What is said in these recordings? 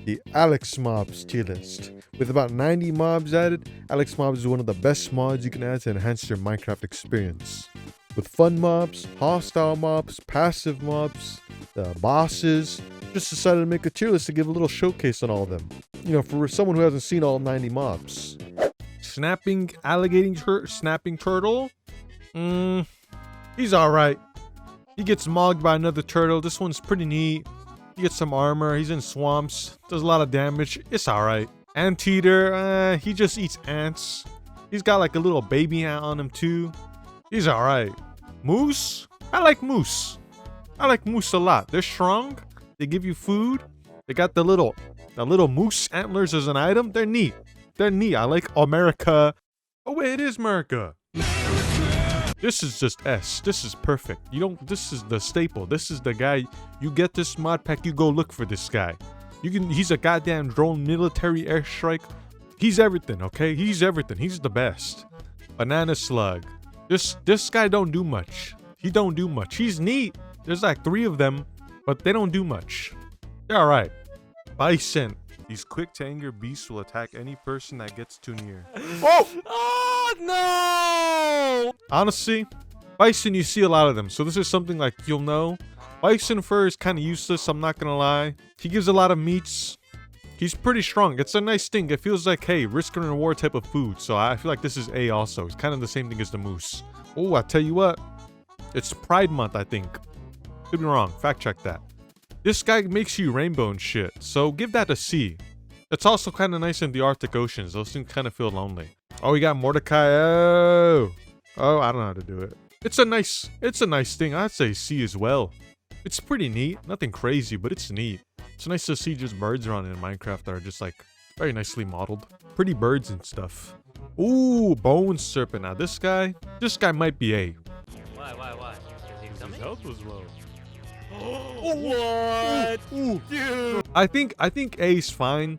the Alex Mobs tier list. With about 90 mobs added, Alex Mobs is one of the best mods you can add to enhance your Minecraft experience. With fun mobs, hostile mobs, passive mobs, the bosses, just decided to make a tier list to give a little showcase on all of them. You know, for someone who hasn't seen all 90 mobs. Snapping snapping turtle? He's alright. He gets mogged by another turtle. This one's pretty neat. He gets some armor. He's in swamps. Does a lot of damage. It's alright. Anteater, he just eats ants. He's got like a little baby ant on him too. He's alright. Moose? I like moose. I like moose a lot. They're strong. They give you food. They got the little moose antlers as an item. They're neat. They're neat. I like America. Oh wait, it is America. This is just S. This is perfect. This is the staple. This is the guy. You get this mod pack, you go look for this guy. He's a goddamn drone military airstrike. He's everything, okay? He's everything. He's the best. Banana slug. This guy don't do much. He don't do much. He's neat. There's like 3 of them, but they don't do much. They're alright. Bison. These quick to anger beasts will attack any person that gets too near. Oh! Oh no! Honestly, bison, you see a lot of them, so this is something like you'll know. Bison fur is kind of useless, I'm not gonna lie. He gives a lot of meats. He's pretty strong. It's a nice thing. It feels like, hey, risk and reward type of food. So I feel like this is A also. It's kind of the same thing as the moose. Oh, I tell you what. It's Pride Month, I think. Could be wrong. Fact check that. This guy makes you rainbow and shit. So give that a C. It's also kind of nice in the Arctic Oceans. Those things kind of feel lonely. Oh, we got Mordecai. Oh, I don't know how to do it. It's a nice thing. I'd say C as well. It's pretty neat. Nothing crazy, but it's neat. It's nice to see just birds around in Minecraft that are just like very nicely modeled. Pretty birds and stuff. Ooh, bone serpent. Now this guy might be A. Why? His health was low. What? Ooh. Dude. I think A's fine.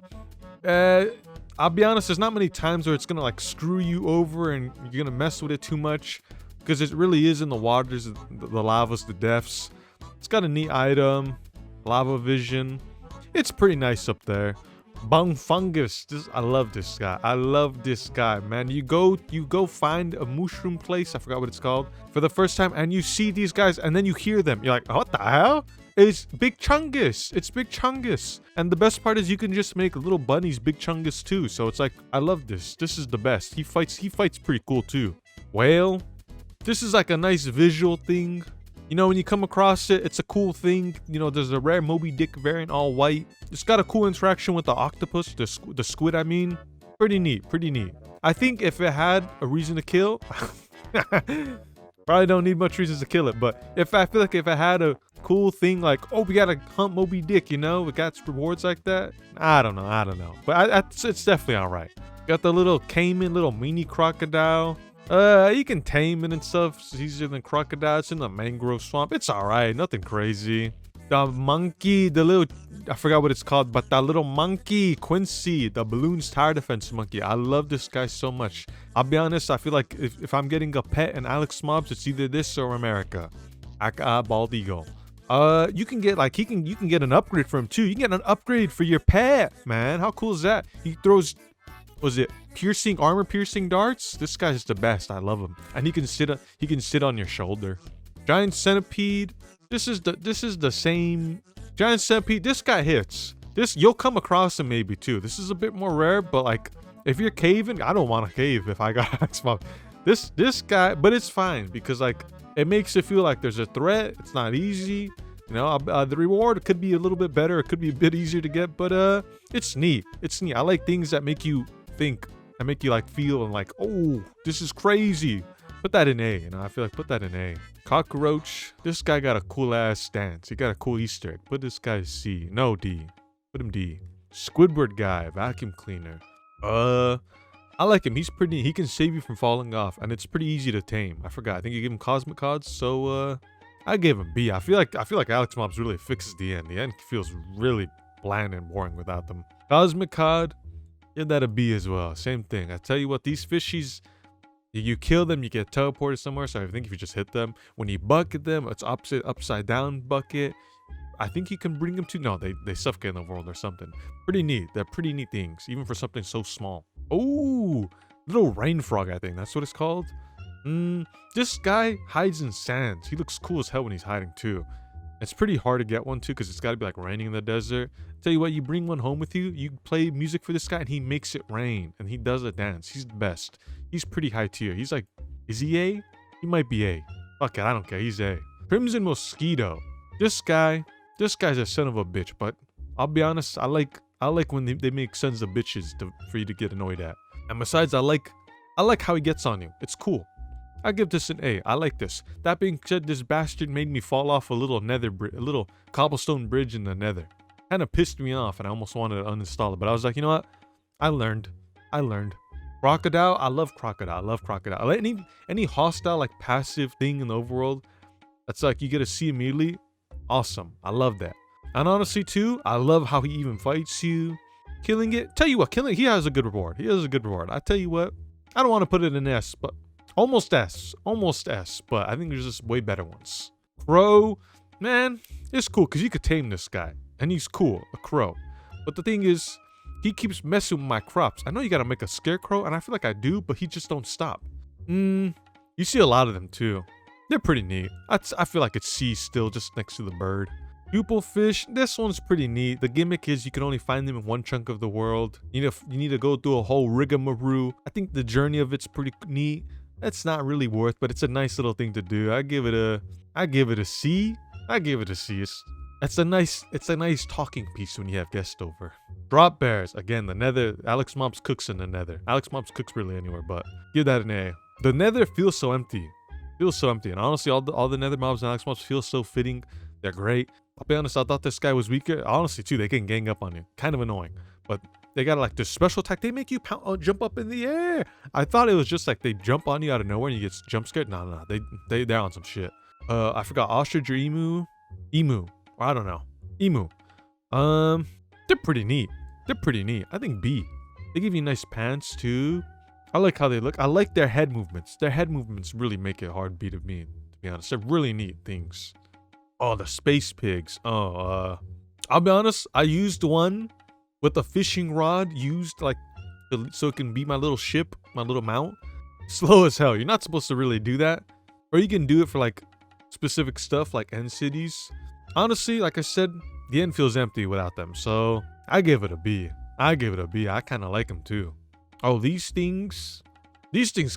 I'll be honest, there's not many times where it's gonna like screw you over and you're gonna mess with it too much, because it really is in the waters, the lavas, the depths. It's got a neat item, lava vision. It's pretty nice up there. Bung fungus. I love this guy. I love this guy, man. You go find a mushroom place. I forgot what it's called for the first time, and you see these guys, and then you hear them. You're like, what the hell? It's Big Chungus. It's Big Chungus. And the best part is you can just make little bunnies Big Chungus too. So it's like, I love this. This is the best. He fights pretty cool too. Whale. This is like a nice visual thing. You know, when you come across it, it's a cool thing. You know, there's a rare Moby Dick variant, all white. It's got a cool interaction with the octopus, the squid, I mean. Pretty neat. I think if it had a reason to kill, probably don't need much reasons to kill it. But I feel like if it had a cool thing like, oh, we gotta hunt Moby Dick, you know, it got rewards like that. I don't know. But it's definitely all right. Got the little caiman, little mini crocodile. You can tame it and stuff. It's easier than crocodile. It's in the mangrove swamp. It's alright. Nothing crazy. The monkey, I forgot what it's called, but that little monkey, Quincy, the balloons tower defense monkey. I love this guy so much. I'll be honest, I feel like if I'm getting a pet in Alex Mobs, it's either this or America. Bald eagle. You can get you can get an upgrade for him too. You can get an upgrade for your pet, man. How cool is that? He throws, was it armor piercing darts? This guy's the best. I love him. And he can sit on your shoulder. Giant centipede. This is the same giant centipede. This guy hits. You'll come across him maybe too. This is a bit more rare, but like if you're caving, I don't want to cave if I got Xbox. This guy, but it's fine because like it makes it feel like there's a threat. It's not easy. You know, the reward could be a little bit better. It could be a bit easier to get, but it's neat. It's neat. I like things that make you think and make you like feel and like, oh, this is crazy. Put that in A, you know. I feel like put that in A. Cockroach. This guy got a cool ass stance. He got a cool Easter egg. Put this guy C. No, D. Put him D. Squidward guy, vacuum cleaner. I like him. He's pretty. He can save you from falling off, and it's pretty easy to tame. I forgot. I think you give him cosmic cards, so I gave him B. I feel like Alex Mobs really fixes the end. The end feels really bland and boring without them. Cosmic card. Give that a B as well. Same thing. I tell you what, these fishies, you kill them, you get teleported somewhere. So I think if you just hit them, when you bucket them, it's upside down bucket. I think you can bring them to. No, they suffocate in the world or something. Pretty neat. They're pretty neat things, even for something so small. Oh, little rain frog. I think that's what it's called. This guy hides in sands. He looks cool as hell when he's hiding too. It's pretty hard to get one too because it's got to be like raining in the desert. Tell you what, you bring one home with you, you play music for this guy and he makes it rain and he does a dance. He's the best. He's pretty high tier. He's like, is he A? He might be A. Fuck it, I don't care. He's A. Crimson Mosquito. This guy's a son of a bitch, but I'll be honest, I like when they make sons of bitches for you to get annoyed at. And besides, I like how he gets on you. It's cool. I give this an A. I like this. That being said, this bastard made me fall off a little cobblestone bridge in the Nether. Kind of pissed me off, and I almost wanted to uninstall it. But I was like, you know what? I learned. Crocodile. I love crocodile. Any hostile like passive thing in the overworld that's like you get to see immediately. Awesome. I love that. And honestly, too, I love how he even fights you. Killing it. Tell you what, he has a good reward. I tell you what, I don't want to put it in S, but. Almost S, but I think there's just way better ones. Crow, man, it's cool because you could tame this guy, and he's cool, a crow. But the thing is, he keeps messing with my crops. I know you gotta make a scarecrow, and I feel like I do, but he just don't stop. You see a lot of them too. They're pretty neat. I feel like it's C still, just next to the bird. Pupil fish, this one's pretty neat. The gimmick is you can only find them in one chunk of the world. You need to go through a whole rigmarole. I think the journey of it's pretty neat. It's not really worth, but it's a nice little thing to do. I give it a C. It's a nice talking piece when you have guests over. Drop bears. Again, the Nether. Alex Mobs cooks in the Nether. Alex Mobs cooks really anywhere, but give that an A. The Nether feels so empty. And honestly, all the Nether mobs and Alex Mobs feel so fitting. They're great. I'll be honest, I thought this guy was weaker. Honestly, too, they can gang up on you. Kind of annoying, but they got like this special attack. They make you jump up in the air. I thought it was just like they jump on you out of nowhere and you get jump scared. No. They're on some shit. I forgot ostrich or emu. Or I don't know. Emu. They're pretty neat. I think B. They give you nice pants too. I like how they look. I like their head movements. Their head movements really make it hard B to me, to be honest. They're really neat things. Oh, the space pigs. I'll be honest. I used one with a fishing rod used like so it can be my little ship, my little mount. Slow as hell. You're not supposed to really do that. Or you can do it for like specific stuff like end cities. Honestly, like I said, the end feels empty without them. So I give it a B. I kind of like them too. Oh, these things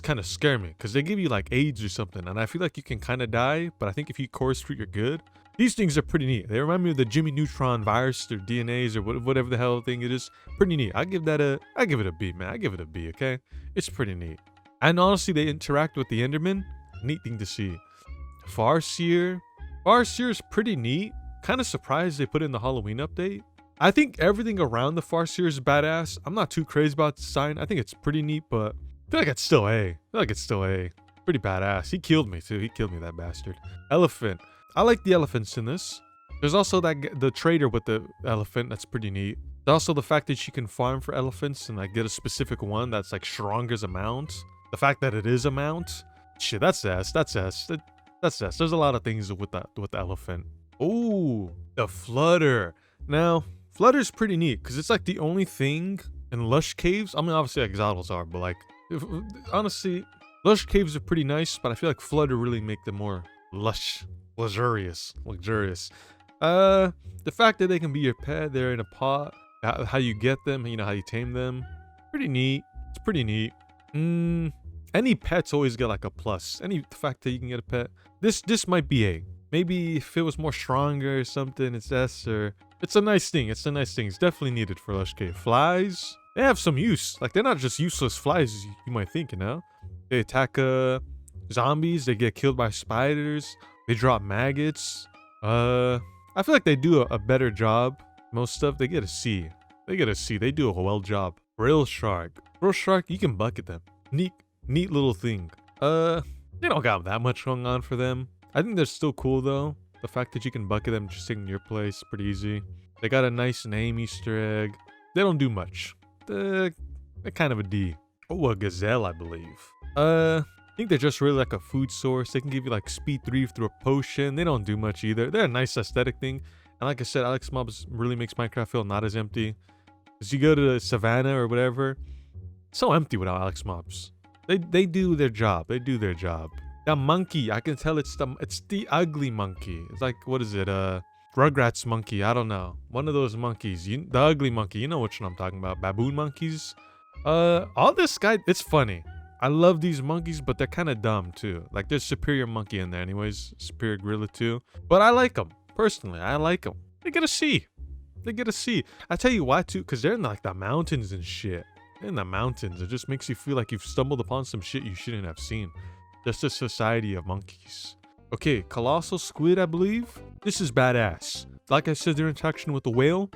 kind of scare me because they give you like AIDS or something. And I feel like you can kind of die. But I think if you course treat, you're good. These things are pretty neat. They remind me of the Jimmy Neutron virus or DNAs or whatever the hell thing it is. Pretty neat. I give it a B, man. I give it a B, okay? It's pretty neat. And honestly, they interact with the Enderman. Neat thing to see. Farseer is pretty neat. Kind of surprised they put in the Halloween update. I think everything around the Farseer is badass. I'm not too crazy about the design. I think it's pretty neat, but I feel like it's still A. Pretty badass. He killed me too. That bastard. Elephant. I like the elephants in this. There's also the trader with the elephant. That's pretty neat. There's also the fact that she can farm for elephants and like get a specific one that's like strong as a mount. The fact that it is a mount. Shit, that's S. There's a lot of things with the elephant. Oh, the flutter. Now, flutter's pretty neat because it's like the only thing in lush caves. I mean, obviously exoticals are, but like honestly, lush caves are pretty nice. But I feel like flutter really make them more luxurious. The fact that they can be your pet, they're in a pot, how you get them, how you tame them, pretty neat. It's pretty neat. Any pets always get like a plus. The fact that you can get a pet, this might be A. Maybe if it was more stronger or something, it's S. Or it's a nice thing. It's definitely needed for lush cave. Flies, they have some use. Like they're not just useless flies as you might think. They attack zombies. They get killed by spiders. They drop maggots. I feel like they do a better job. Most stuff, they get a C. They do a well job. Brill shark, you can bucket them. Neat little thing. They don't got that much going on for them. I think they're still cool though. The fact that you can bucket them just in your place, pretty easy. They got a nice name Easter egg. They don't do much. They're kind of a D. Oh, a gazelle, I believe. I think they're just really like a food source. They can give you like speed 3 through a potion. They don't do much either. They're a nice aesthetic thing. And like I said, Alex mobs really makes Minecraft feel not as empty. As you go to the savannah or whatever, it's so empty without Alex mobs. They do their job. They do their job. That monkey, I can tell it's the ugly monkey. It's like, what is it? Rugrats monkey. I don't know. One of those monkeys. The ugly monkey. You know which one I'm talking about. Baboon monkeys. All this guy. It's funny. I love these monkeys, but they're kind of dumb too. Like there's superior monkey in there, anyways. Superior gorilla too. But I like them personally. I like them. They get a C. They get a C. I tell you why too, because they're in like the mountains and shit. They're in the mountains. It just makes you feel like you've stumbled upon some shit you shouldn't have seen. Just a society of monkeys. Okay, colossal squid, I believe. This is badass. Like I said, their interaction with the whale.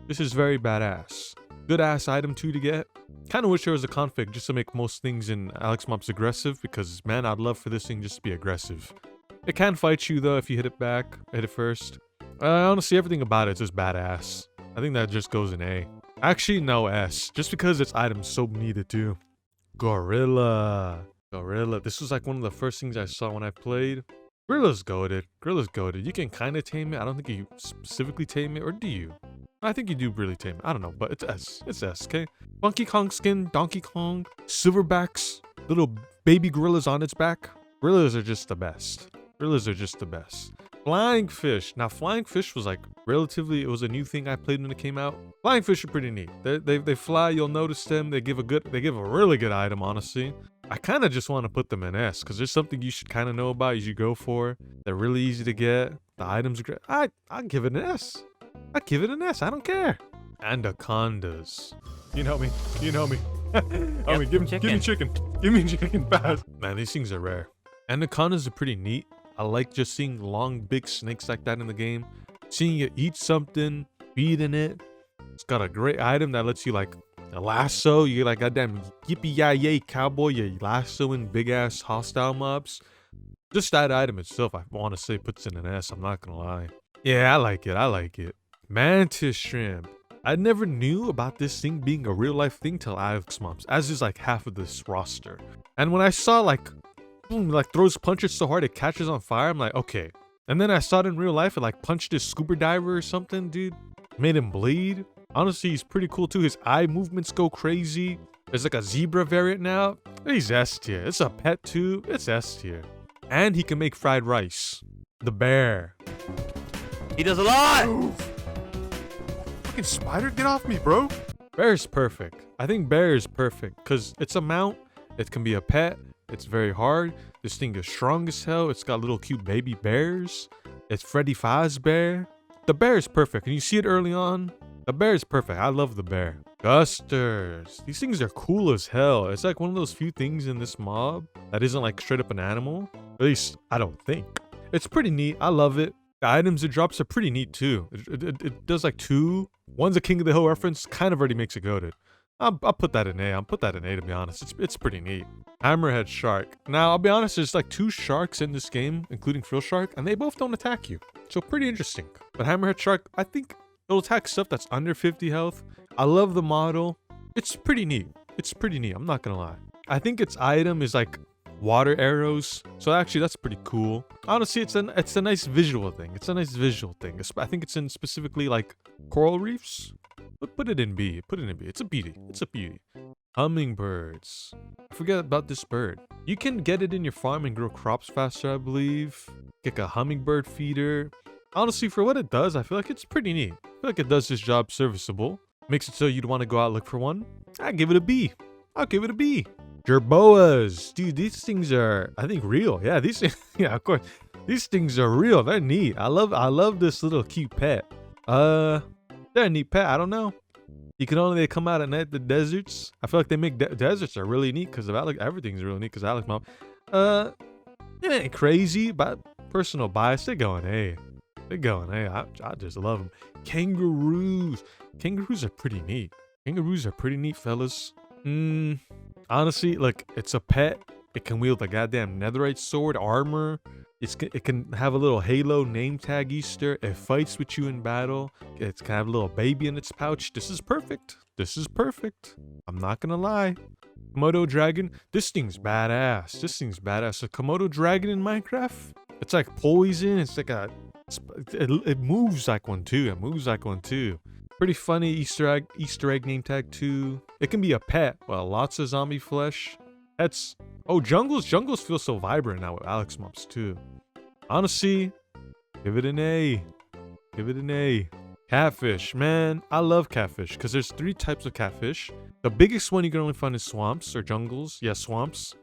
This is very badass. Good ass item too to get. Kind of wish there was a config just to make most things in Alex mobs aggressive, because man, I'd love for this thing just to be aggressive. It can fight you though if you hit it back, hit it first. Honestly, everything about it is just badass. I think that just goes in A. Actually, no, S. Just because its item's so needed too. Gorilla. Gorilla. This was like one of the first things I saw when I played. Gorilla's goated. Gorilla's goated. You can kind of tame it. I don't think you specifically tame it, or do you? I think you do really tame it. I don't know, but it's S. It's S, okay? Donkey Kong skin, Donkey Kong, silverbacks, little baby gorillas on its back. Gorillas are just the best. Gorillas are just the best. Flying fish. Now, flying fish was like relatively, it was a new thing I played when it came out. Flying fish are pretty neat. They fly, you'll notice them. They give a really good item, honestly. I kind of just want to put them in S, because there's something you should kind of know about, you should go for. They're really easy to get. The items are great. I'll give it an S. I'll give it an S. I don't care. Anacondas. You know me. You know me. Give me chicken. Give me chicken fast. Man, these things are rare. Anacondas are pretty neat. I like just seeing long, big snakes like that in the game. Seeing it eat something, feeding it. It's got a great item that lets you like a lasso. You get like goddamn yippee-yay cowboy. You're lassoing big-ass hostile mobs. Just that item itself, I want to say, puts in an S. I'm not going to lie. Yeah, I like it. I like it. Mantis shrimp. I never knew about this thing being a real-life thing till Alex mobs, as is like half of this roster. And when I saw like, boom, like throws punches so hard it catches on fire, I'm like, okay. And then I saw it in real life and like punched this scuba diver or something, dude. Made him bleed. Honestly, he's pretty cool too. His eye movements go crazy. There's like a zebra variant now. He's S tier. It's a pet too. It's S tier. And he can make fried rice. The bear. He does a lot! Fucking spider, get off me, bro. Bear is perfect. I think bear is perfect because it's a mount. It can be a pet. It's very hard. This thing is strong as hell. It's got little cute baby bears. It's Freddy Fazbear. The bear is perfect. And you see it early on. The bear is perfect. I love the bear. Gusters. These things are cool as hell. It's like one of those few things in this mob that isn't like straight up an animal. At least, I don't think. It's pretty neat. I love it. The items it drops are pretty neat too. It does like two. One's a King of the Hill reference. Kind of already makes it goated. I'll put that in A. I'll put that in A to be honest. It's pretty neat. Hammerhead shark. Now, I'll be honest, there's like two sharks in this game, including Frill Shark, and they both don't attack you. So pretty interesting. But Hammerhead shark, I think it'll attack stuff that's under 50 health. I love the model. It's pretty neat. It's pretty neat. I'm not gonna lie. I think its item is like water arrows. So actually, that's pretty cool. Honestly, it's a nice visual thing. It's a nice visual thing. I think it's in specifically like coral reefs. But put it in B. Put it in B. It's a beauty. It's a beauty. Hummingbirds. I forget about this bird. You can get it in your farm and grow crops faster, I believe. Get a hummingbird feeder. Honestly, for what it does, I feel like it's pretty neat. I feel like it does this job serviceable. Makes it so you'd want to go out and look for one. I give it a B. I'll give it a B. Jerboas. Dude, these things are, I think, real. Yeah, these yeah, of course. These things are real. They're neat. I love this little cute pet. They're a neat pet. I don't know. You can only come out at night the deserts. I feel like they make deserts are really neat because of Alex. Everything's really neat because Alex mom. It ain't crazy, but personal bias. They're going A. They're going A. I just love them. Kangaroos. Kangaroos are pretty neat. Kangaroos are pretty neat, fellas. Honestly, look, it's a pet. It can wield a goddamn netherite sword, armor. It can have a little halo name tag Easter. It fights with you in battle. It can have a little baby in its pouch. This is perfect. This is perfect. I'm not gonna lie. Komodo dragon. This thing's badass. This thing's badass. A Komodo dragon in Minecraft. It's like poison. It's like a It moves like one too. It moves like one too. Pretty funny Easter egg name tag too. It can be a pet. Well, lots of zombie flesh. Pets. Oh, jungles feel so vibrant now with Alex mobs too. Honestly, give it an A. Give it an A. Catfish, man, I love catfish because there's 3 types of catfish. The biggest one you can only find in swamps or jungles. Yeah, swamps.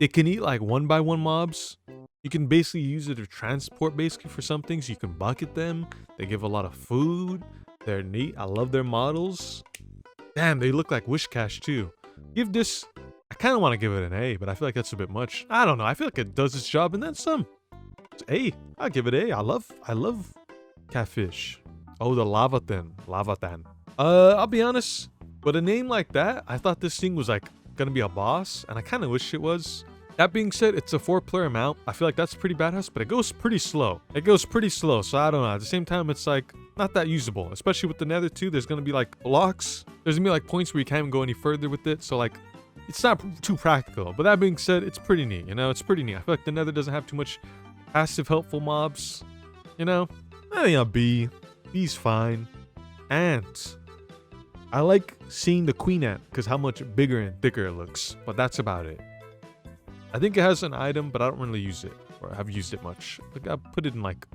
It can eat like 1x1 mobs. You can basically use it to transport basically for some things. You can bucket them. They give a lot of food. They're neat. I love their models. Damn, they look like wish cash too. Give this, I kind of want to give it an A, but I feel like that's a bit much. I don't know. I feel like it does its job and then some. It's A. I'll give it A. I love catfish. Oh, the Lavatan. I'll be honest. With a name like that, I thought this thing was like gonna be a boss, and I kind of wish it was. That being said, it's a 4-player mount. I feel like that's pretty badass, but it goes pretty slow. So I don't know. At the same time, it's like not that usable, especially with the Nether too. There's gonna be like blocks. There's gonna be like points where you can't even go any further with it. So like, it's not too practical. But that being said, it's pretty neat. You know, it's pretty neat. I feel like the Nether doesn't have too much passive helpful mobs. You know, I think a B. B's fine. Ant. I like seeing the queen ant because how much bigger and thicker it looks, but that's about it. I think it has an item, but I don't really use it or have used it much. Like I put it in like,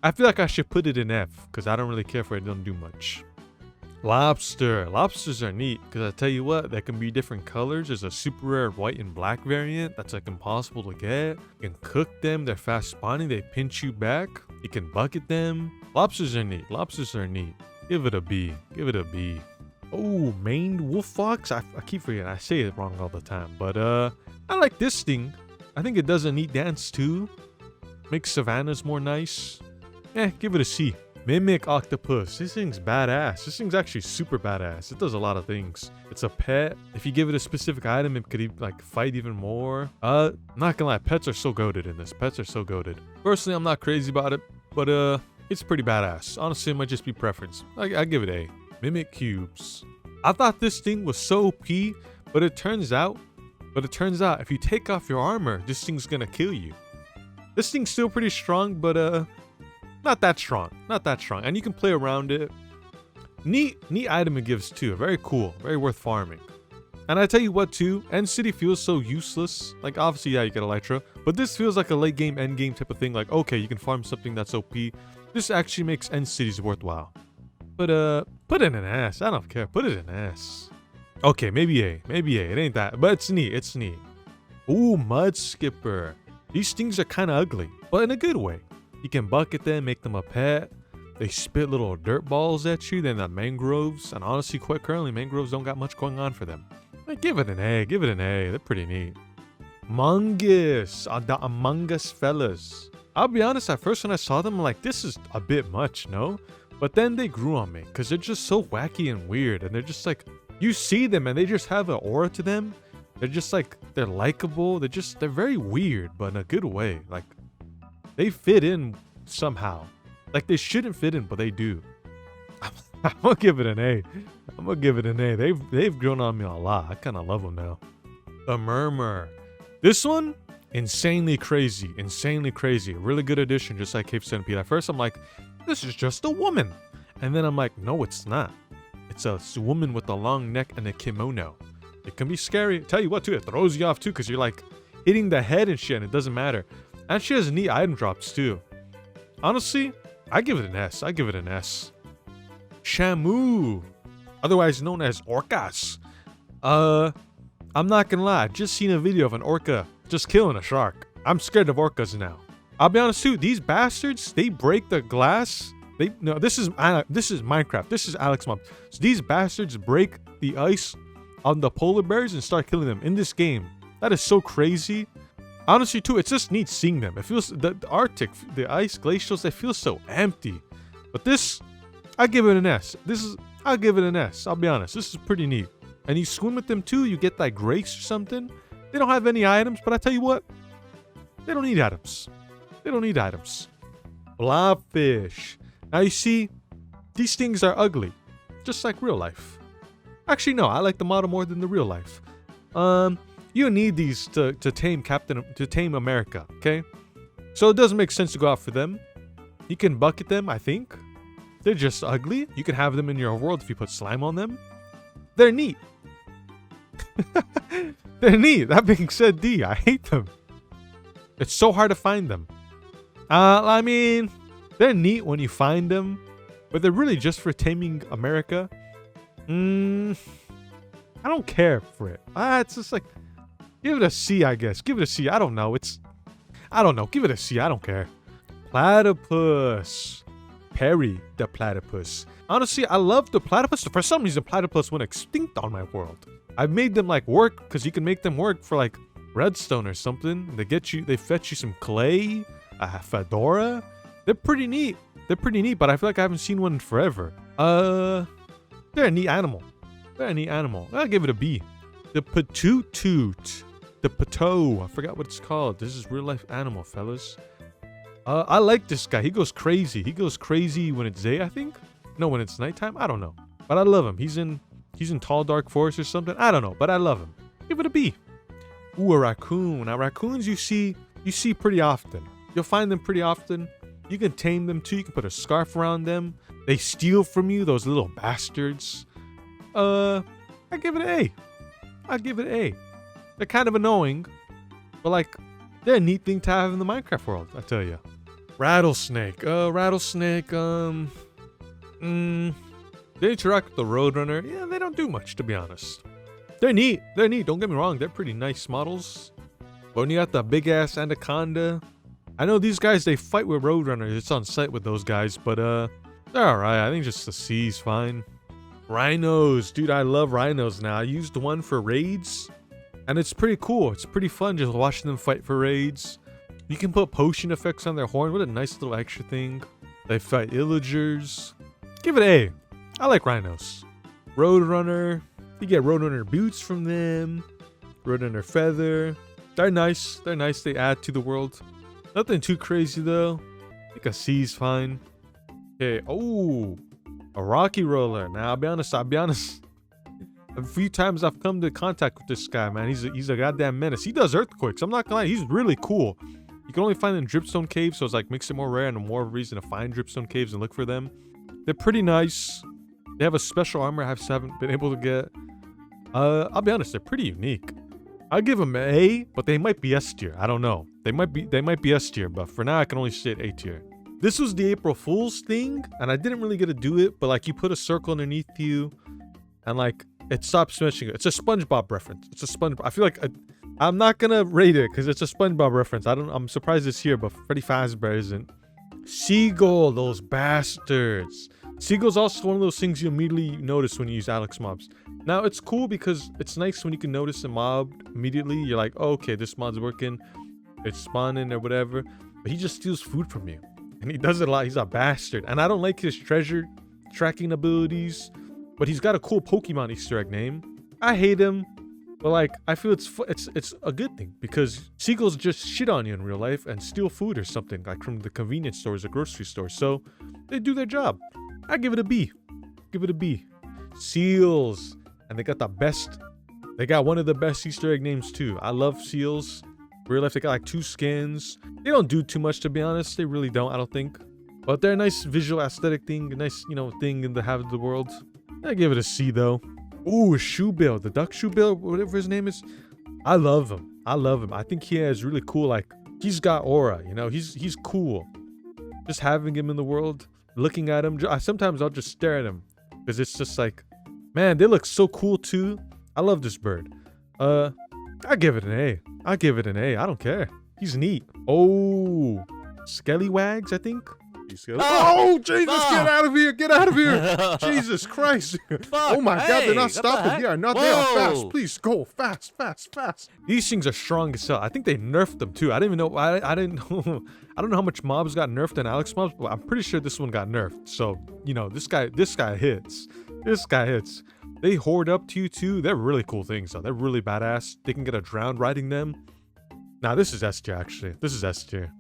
I feel like I should put it in F because I don't really care for it. It doesn't do much. Lobster. Lobsters are neat because I tell you what, they can be different colors. There's a super rare white and black variant that's like impossible to get. You can cook them. They're fast spawning. They pinch you back. You can bucket them. Lobsters are neat. Give it a B. Oh, maned wolf fox. I keep forgetting. I say it wrong all the time. But I like this thing. I think it does a neat dance too. Makes savannas more nice. Give it a C. Mimic octopus. This thing's badass. This thing's actually super badass. It does a lot of things. It's a pet. If you give it a specific item, it could like fight even more. I'm not gonna lie, pets are so goated in this. Personally, I'm not crazy about it, but it's pretty badass. Honestly, it might just be preference. I give it A. Mimic cubes. I thought this thing was so OP, but it turns out if you take off your armor, this thing's gonna kill you. This thing's still pretty strong, but not that strong. And you can play around it. Neat item it gives too. Very cool. Very worth farming. And I tell you what too, End City feels so useless. Like obviously, yeah, you get Elytra, but this feels like a late game, end game type of thing. Like, okay, you can farm something that's OP. This actually makes End Cities worthwhile. But put it in an S. I don't care. Put it in an S. Okay, maybe A. It ain't that, but it's neat. Ooh, Mud Skipper. These things are kind of ugly, but in a good way. You can bucket them, make them a pet. They spit little dirt balls at you. Then the mangroves, and honestly, quite currently, mangroves don't got much going on for them. Give it an A. They're pretty neat. Mungus. The Among Us fellas. I'll be honest, at first when I saw them, I'm like, this is a bit much, no? But then they grew on me because they're just so wacky and weird. And they're just like, you see them and they just have an aura to them. They're just like, they're likable. They're very weird, but in a good way. Like, they fit in somehow. Like, they shouldn't fit in, but they do. I'm gonna give it an A. They've grown on me a lot. I kind of love them now. The Murmur. This one, insanely crazy. A really good addition, just like Cave Centipede. At first, I'm like, this is just a woman. And then I'm like, no, it's not. It's a woman with a long neck and a kimono. It can be scary. Tell you what, too, it throws you off, too, because you're like hitting the head and shit, and it doesn't matter. And she has neat item drops, too. Honestly, I give it an S. Shamu, otherwise known as orcas. I'm not gonna lie, I've just seen a video of an orca just killing a shark. I'm scared of orcas now. I'll be honest too, these bastards, they break the glass. This is Minecraft. This is Alex Mob. So these bastards break the ice on the polar bears and start killing them in this game. That is so crazy. Honestly too, it's just neat seeing them. It feels, the Arctic, the ice glacials, they feel so empty. But this, I give it an S. I'll give it an S. I'll be honest, this is pretty neat. And you swim with them too, you get like grace or something. They don't have any items, but I tell you what, they don't need items. Blobfish. Now you see, these things are ugly, just like real life. Actually, no, I like the model more than the real life. You need these to tame America, okay? So it doesn't make sense to go out for them. You can bucket them, I think. They're just ugly. You can have them in your overworld if you put slime on them. They're neat. They're neat. That being said, D, I hate them. It's so hard to find them. I mean, they're neat when you find them, but they're really just for taming America. I don't care for it. It's just like, give it a C, I guess. Give it a C. I don't know. I don't know. Give it a C. I don't care. Platypus. Perry the platypus. Honestly, I love the platypus. For some reason, platypus went extinct on my world. I made them like work because you can make them work for like redstone or something. They fetch you some clay, a fedora. They're pretty neat. But I feel like I haven't seen one in forever. They're a neat animal. I'll give it a B. The patoot. The pato. I forgot what it's called. This is real life animal, fellas. I like this guy. He goes crazy. He goes crazy when it's day, I think. No, when it's nighttime. I don't know. But I love him. He's in tall, dark forest or something. I don't know, but I love him. Give it a B. Ooh, a raccoon. Now, raccoons you see pretty often. You'll find them pretty often. You can tame them too. You can put a scarf around them. They steal from you, those little bastards. I give it an A. They're kind of annoying, but like, they're a neat thing to have in the Minecraft world, I tell you. Rattlesnake. They interact with the Roadrunner. Yeah, they don't do much, to be honest. They're neat. Don't get me wrong. They're pretty nice models. But when you got the big ass anaconda, I know these guys, they fight with Roadrunners. It's on site with those guys, but they're alright. I think just the C is fine. Rhinos. Dude, I love rhinos now. I used one for raids, and it's pretty cool. It's pretty fun just watching them fight for raids. You can put potion effects on their horn. What a nice little extra thing. They fight illagers. Give it A. I like rhinos. Roadrunner. You get Roadrunner boots from them. Roadrunner feather. They're nice. They add to the world. Nothing too crazy though. I think a C is fine. Okay. Oh, a rocky roller. Now I'll be honest. A few times I've come to contact with this guy, man. He's a goddamn menace. He does earthquakes. I'm not gonna lie. He's really cool. You can only find them in dripstone caves, so it's like makes it more rare and more reason to find dripstone caves and look for them. They're pretty nice. They have a special armor I haven't been able to get. I'll be honest. They're pretty unique. I'll give them an A, but they might be S tier. I don't know. They might be S tier, but for now I can only say A tier. This was the April Fool's thing, and I didn't really get to do it, but like you put a circle underneath you, and like it stops smashing it. It's a SpongeBob reference. I feel like I'm not gonna rate it because it's a SpongeBob reference. I'm surprised it's here, but Freddy Fazbear isn't. Seagull, those bastards. Seagull's also one of those things you immediately notice when you use Alex mobs. Now, it's cool because it's nice when you can notice a mob immediately. You're like, oh, okay, this mod's working. It's spawning or whatever. But he just steals food from you. And he does it a lot. He's a bastard. And I don't like his treasure tracking abilities. But he's got a cool Pokemon Easter egg name. I hate him. But like, I feel it's a good thing. Because seagulls just shit on you in real life and steal food or something. Like from the convenience stores or grocery stores. So they do their job. I give it a B. Seals. And they got one of the best Easter egg names too. I love seals. Real life, they got like 2 skins. They don't do too much, to be honest. They really don't, I don't think. But they're a nice visual aesthetic thing. A nice, thing in the half of the world. I give it a C though. Ooh, a shoebill. The duck shoebill, whatever his name is. I love him. I think he has really cool, like, he's got aura, He's cool. Just having him in the world, looking at him. Sometimes I'll just stare at him. Because it's just like, man, they look so cool too. I love this bird. I give it an A. I don't care. He's neat. Oh, Skellywags, I think. Oh, Jesus, get out of here. Jesus Christ. Oh my God, they're not stopping. Yeah, no, they are fast. Please go fast. These things are strong as hell. I think they nerfed them too. I didn't even know. I didn't know. I don't know how much mobs got nerfed in Alex mobs, but I'm pretty sure this one got nerfed. So, this guy hits. They hoard up to you too. They're really cool things though. They're really badass. They can get a drowned riding them. Nah, this is S tier actually. This is S tier.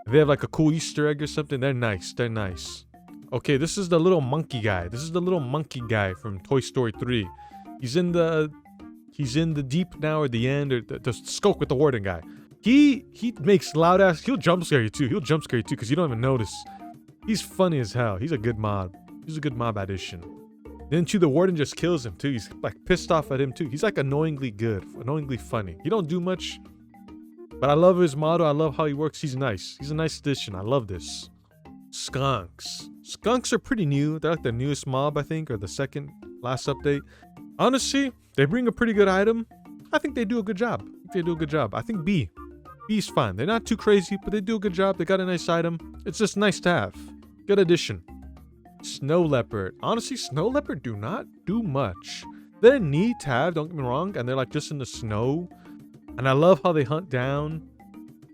If they have like a cool Easter egg or something, they're nice. Okay, this is the little monkey guy. From Toy Story 3. He's in the deep now or the end or the skulk with the warden guy. He makes loud ass. He'll jump scare you too because you don't even notice. He's funny as hell. He's a good mob. He's a good mob addition. Then too, the warden just kills him too. He's like pissed off at him too. He's like annoyingly good, annoyingly funny. He don't do much, but I love his motto. I love how he works. He's nice. He's a nice addition. I love this. Skunks. Skunks are pretty new. They're like the newest mob, I think, or the second last update. Honestly, they bring a pretty good item. I think they do a good job. I think B. B's fine. They're not too crazy, but they do a good job. They got a nice item. It's just nice to have. Good addition. Snow leopard. Honestly, snow leopard do not do much. They're neat to have, don't get me wrong, and they're like just in the snow. And I love how they hunt down.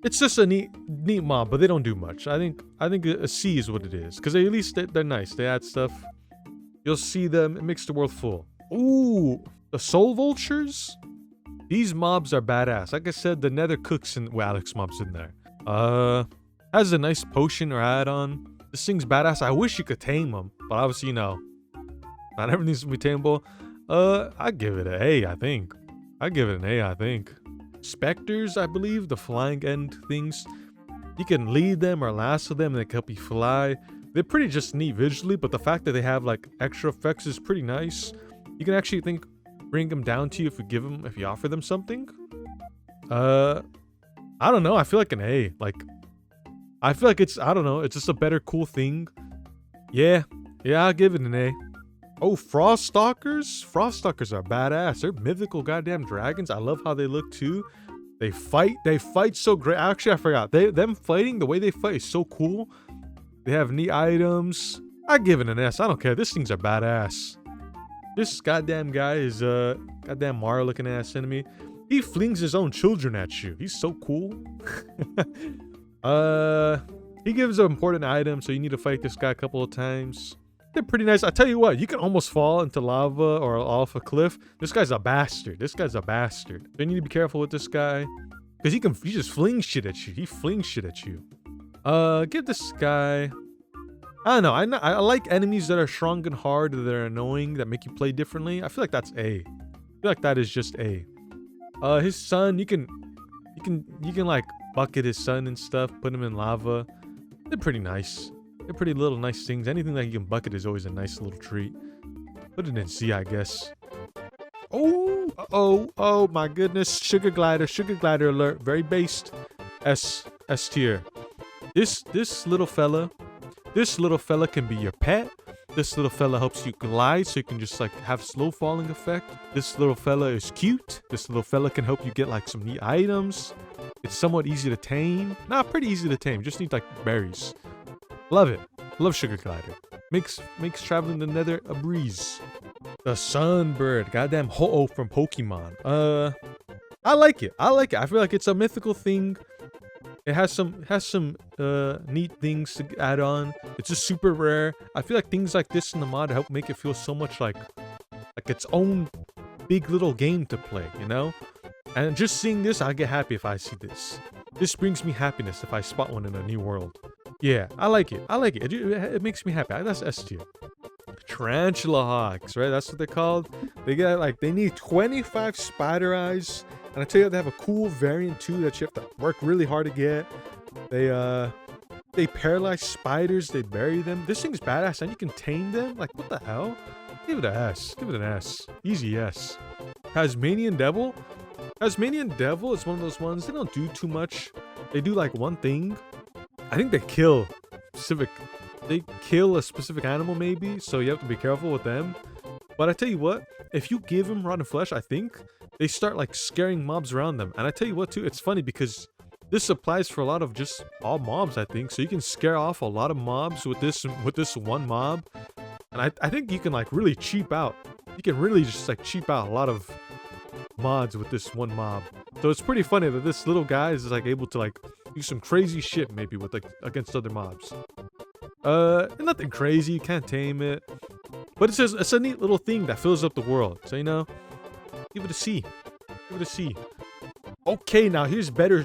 It's just a neat mob, but they don't do much. I think a C is what it is, because at least they're nice. They add stuff. You'll see them. It makes the world full. Ooh, the soul vultures. These mobs are badass. Like I said, the Nether cooks and Alex mobs in there. Has a nice potion or add-on. This thing's badass. I wish you could tame them, but obviously, you know, not everything's gonna be tameable. I give it an A, I think. I give it an A, I think. Specters, I believe, the flying end things. You can lead them or lasso them and they can help you fly. They're pretty just neat visually, but the fact that they have like extra effects is pretty nice. You can actually bring them down to you if you offer them something. I don't know. I feel like an A. Like, I feel like I don't know. It's just a better cool thing. Yeah, I'll give it an A. Oh, frost stalkers. Frost stalkers are badass. They're mythical goddamn dragons. I love how they look too. They fight so great. Actually, I forgot. Them fighting, the way they fight is so cool. They have neat items. I give it an S. I don't care. These things are badass. This goddamn guy is a goddamn Mario looking ass enemy. He flings his own children at you. He's so cool. He gives an important item, so you need to fight this guy a couple of times. They're pretty nice. I tell you what, you can almost fall into lava or off a cliff. This guy's a bastard. So you need to be careful with this guy, because he just flings shit at you. He flings shit at you. Give this guy, I don't know. I like enemies that are strong and hard, that are annoying, that make you play differently. I feel like that's A. I feel like that is just A. His son, you can like bucket his son and stuff, put him in lava. They're pretty nice. They're pretty little nice things. Anything that you can bucket is always a nice little treat. Put it in C, I guess. Oh my goodness. Sugar glider alert. Very based. S tier. This little fella can be your pet. This little fella helps you glide, so you can just like have slow falling effect. This little fella is cute. This little fella can help you get like some neat items. It's somewhat easy to tame. Pretty easy to tame. Just need like berries. Love it. Love sugar glider. Makes traveling the Nether a breeze. The sunbird. Goddamn Ho-Oh from Pokemon. I like it. I feel like it's a mythical thing. It has some neat things to add on. It's just super rare. I feel like things like this in the mod help make it feel so much like its own big little game to play, you know? And just seeing this, I get happy if I see this. This brings me happiness if I spot one in a new world. Yeah, I like it. It makes me happy. That's S tier. Tarantula hawks, right? That's what they're called. They need 25 spider eyes. And I tell you, they have a cool variant too that you have to work really hard to get. They paralyze spiders. They bury them. This thing's badass, and you can tame them. Like, what the hell? Give it an S. Give it an S. Easy S. Tasmanian devil. Tasmanian devil is one of those ones. They don't do too much. They do like one thing. I think they kill a specific animal maybe, so you have to be careful with them. But I tell you what, if you give them rotten flesh, I think they start like scaring mobs around them. And I tell you what too, it's funny because this applies for a lot of just all mobs, I think. So you can scare off a lot of mobs with this one mob. And I think you can like really cheap out. You can really just like cheap out a lot of mods with this one mob. So it's pretty funny that this little guy is like able to like do some crazy shit maybe with like against other mobs. Nothing crazy, you can't tame it. But it's a neat little thing that fills up the world. So, you know, give it a C. Give it a C. Okay, now here's better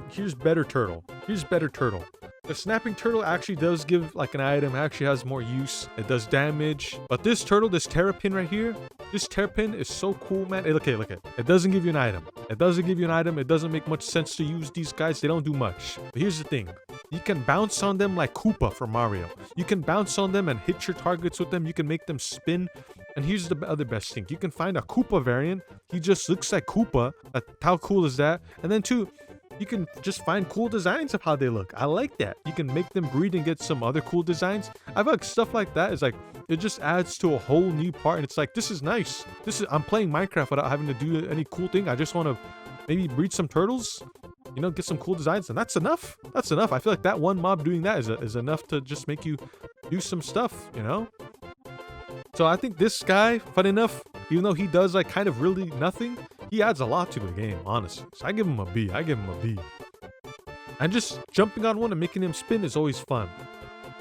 turtle. The snapping turtle actually does give like an item, actually has more use. It does damage. But this turtle, this terrapin right here, this terrapin is so cool, man. Hey, look at. It doesn't give you an item. It doesn't make much sense to use these guys. They don't do much. But here's the thing. You can bounce on them like Koopa from Mario. You can bounce on them and hit your targets with them. You can make them spin. And here's the other best thing. You can find a Koopa variant. He just looks like Koopa. How cool is that? And then too, you can just find cool designs of how they look. I like that. You can make them breed and get some other cool designs. I feel like stuff like that is like, it just adds to a whole new part. And it's like, this is nice. I'm playing Minecraft without having to do any cool thing. I just want to maybe breed some turtles, you know, get some cool designs, and that's enough. That's enough. I feel like that one mob doing that is enough to just make you do some stuff, you know? So I think this guy, fun enough, even though he does like kind of really nothing, he adds a lot to the game, honestly. So I give him a B. I give him a B. And just jumping on one and making him spin is always fun.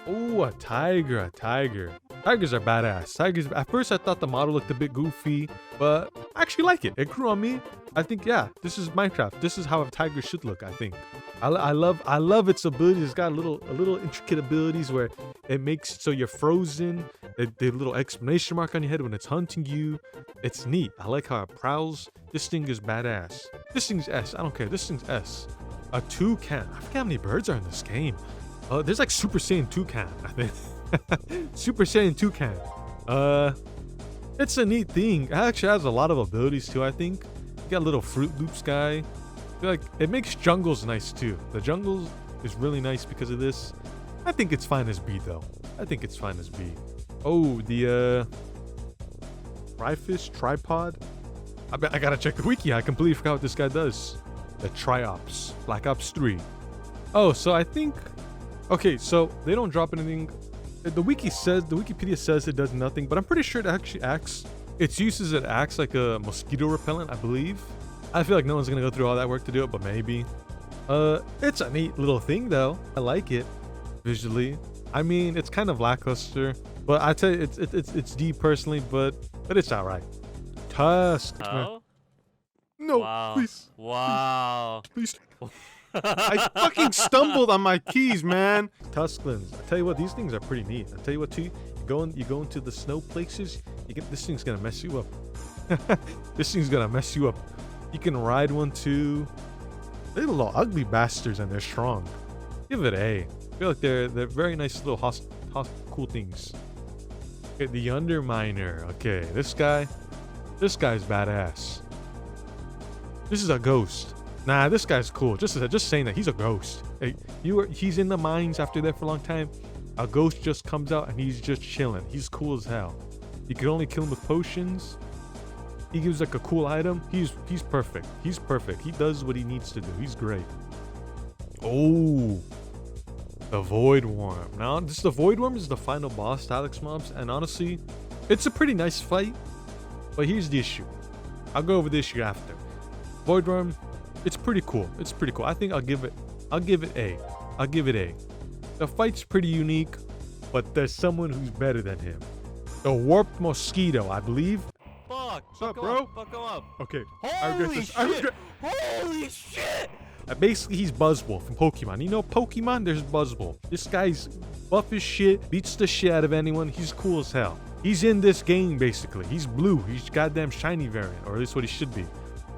Oh, a tiger, a tiger. Tigers are badass. Tigers, at first I thought the model looked a bit goofy, but I actually like it. It grew on me. I think, yeah, this is Minecraft. This is how a tiger should look, I think. I love its abilities. It's got a little intricate abilities where it makes so you're frozen. The little exclamation mark on your head when it's hunting you. It's neat. I like how it prowls. This thing is badass. This thing's S. I don't care. This thing's S. A toucan. I forget how many birds are in this game. There's like Super Saiyan toucan, I think. Super Saiyan toucan. It's a neat thing. It actually has a lot of abilities too, I think. You got a little Fruit Loops guy. I feel like it makes jungles nice too. The jungle is really nice because of this. I think it's fine as B though. I think it's fine as B. Oh, the Trifish tripod. I gotta check the wiki. I completely forgot what this guy does. The Triops. Black Ops 3. Oh, so I think. Okay, so they don't drop anything. The Wikipedia says it does nothing, but I'm pretty sure it actually acts. Its uses it acts like a mosquito repellent, I believe. I feel like no one's gonna go through all that work to do it, but maybe. It's a neat little thing though. I like it visually. I mean, it's kind of lackluster, but I tell you, it's D personally, but it's alright. Tusk. Oh? No, Wow. please. Wow. Please. I fucking stumbled on my keys, man. Tusklins. I tell you what, these things are pretty neat. I tell you what, too. You go into the snow places. This thing's gonna mess you up. This thing's gonna mess you up. You can ride one too. They're little ugly bastards and they're strong. Give it A. I feel like they're very nice little cool things. Okay, the Underminer. Okay, this guy's badass. This is a ghost. Nah, this guy's cool. Just saying that he's a ghost. Hey, he's in the mines after that for a long time. A ghost just comes out and he's just chilling. He's cool as hell. You can only kill him with potions. He gives like a cool item. He's perfect. He's perfect. He does what he needs to do. He's great. Oh, the Void Worm. Now, the Void Worm is the final boss to Alex mobs, and honestly, it's a pretty nice fight. But here's the issue. I'll go over the issue after. Void Worm. It's pretty cool. It's pretty cool. I think I'll give it A. I'll give it A. The fight's pretty unique, but there's someone who's better than him. The Warped Mosquito, I believe. Fuck. What's up, Fuck him bro? up, fuck him up. Okay. Holy shit. Holy shit. Basically, he's Buzzwole from Pokemon. You know Pokemon? There's Buzzwole. This guy's buff as shit, beats the shit out of anyone. He's cool as hell. He's in this game, basically. He's blue. He's goddamn shiny variant, or at least what he should be.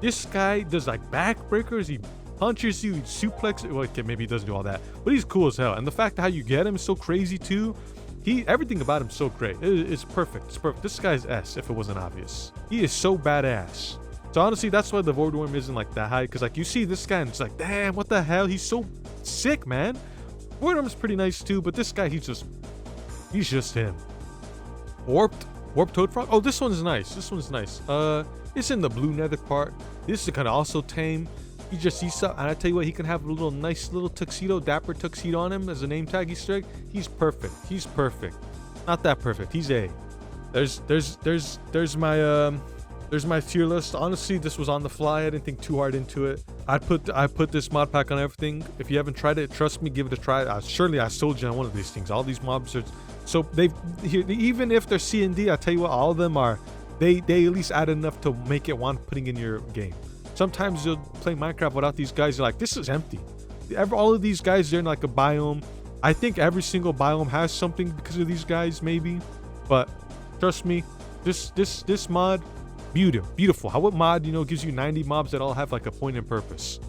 This guy does like backbreakers. He punches you, he suplexes. Well, okay, maybe he doesn't do all that, but he's cool as hell. And the fact that how you get him is so crazy too. Everything about him's so great. It's perfect. It's perfect. This guy's S, if it wasn't obvious. He is so badass. So honestly, that's why the Void Worm isn't like that high. Because like you see this guy and it's like, damn, what the hell? He's so sick, man. Void Worm's pretty nice too, but this guy, he's just him. Warped Toad Frog. Oh, this one's nice. This one's nice. It's in the blue nether part. This is kind of also tame. He just sees up, and I tell you what, he can have a nice little tuxedo, dapper tuxedo on him as a name tag Easter egg. He's perfect. He's perfect. Not that perfect. He's A. There's my tier list. Honestly, this was on the fly. I didn't think too hard into it. I put this mod pack on everything. If you haven't tried it, trust me, give it a try. Surely I sold you on one of these things. All these mobs are so even if they're C and D, I tell you what, all of them are. They at least add enough to make it want putting in your game. Sometimes you'll play Minecraft without these guys. You're like, this is empty. All of these guys, they're in like a biome. I think every single biome has something because of these guys, maybe. But trust me, this mod, beautiful. How what mod gives you 90 mobs that all have like a point and purpose?